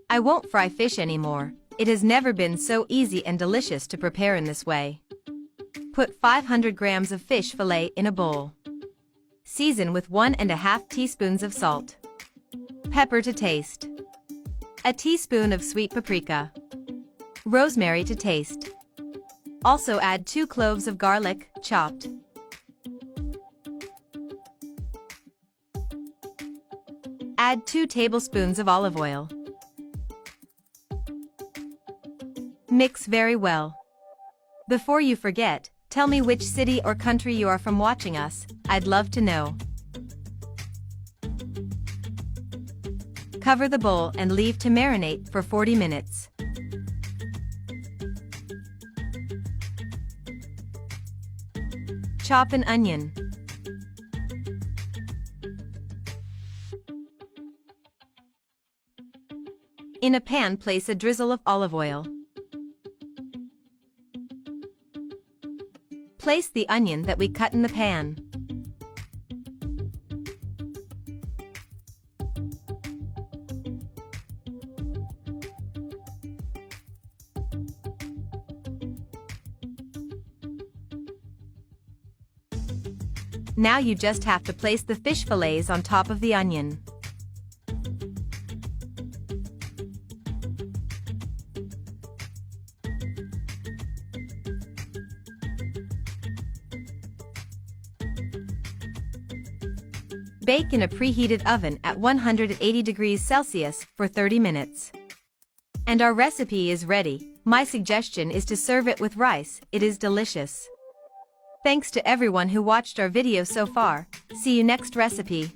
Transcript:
I won't fry fish anymore. It has never been so easy and delicious to prepare in this way. Put 500 grams of fish fillet in a bowl. Season with 1½ teaspoons of salt. Pepper to taste. A teaspoon of sweet paprika. Rosemary to taste. Also add 2 cloves of garlic, chopped. Add 2 tablespoons of olive oil. Mix very well. Before you forget, tell me which city or country you are from watching us. I'd love to know. Cover the bowl and leave to marinate for 40 minutes. Chop an onion. In a pan, place a drizzle of olive oil. Place the onion that we cut in the pan. Now you just have to place the fish fillets on top of the onion. Bake in a preheated oven at 180 degrees Celsius for 30 minutes. And our recipe is ready. My suggestion is to serve it with rice. It is delicious. Thanks to everyone who watched our video so far. See you next recipe.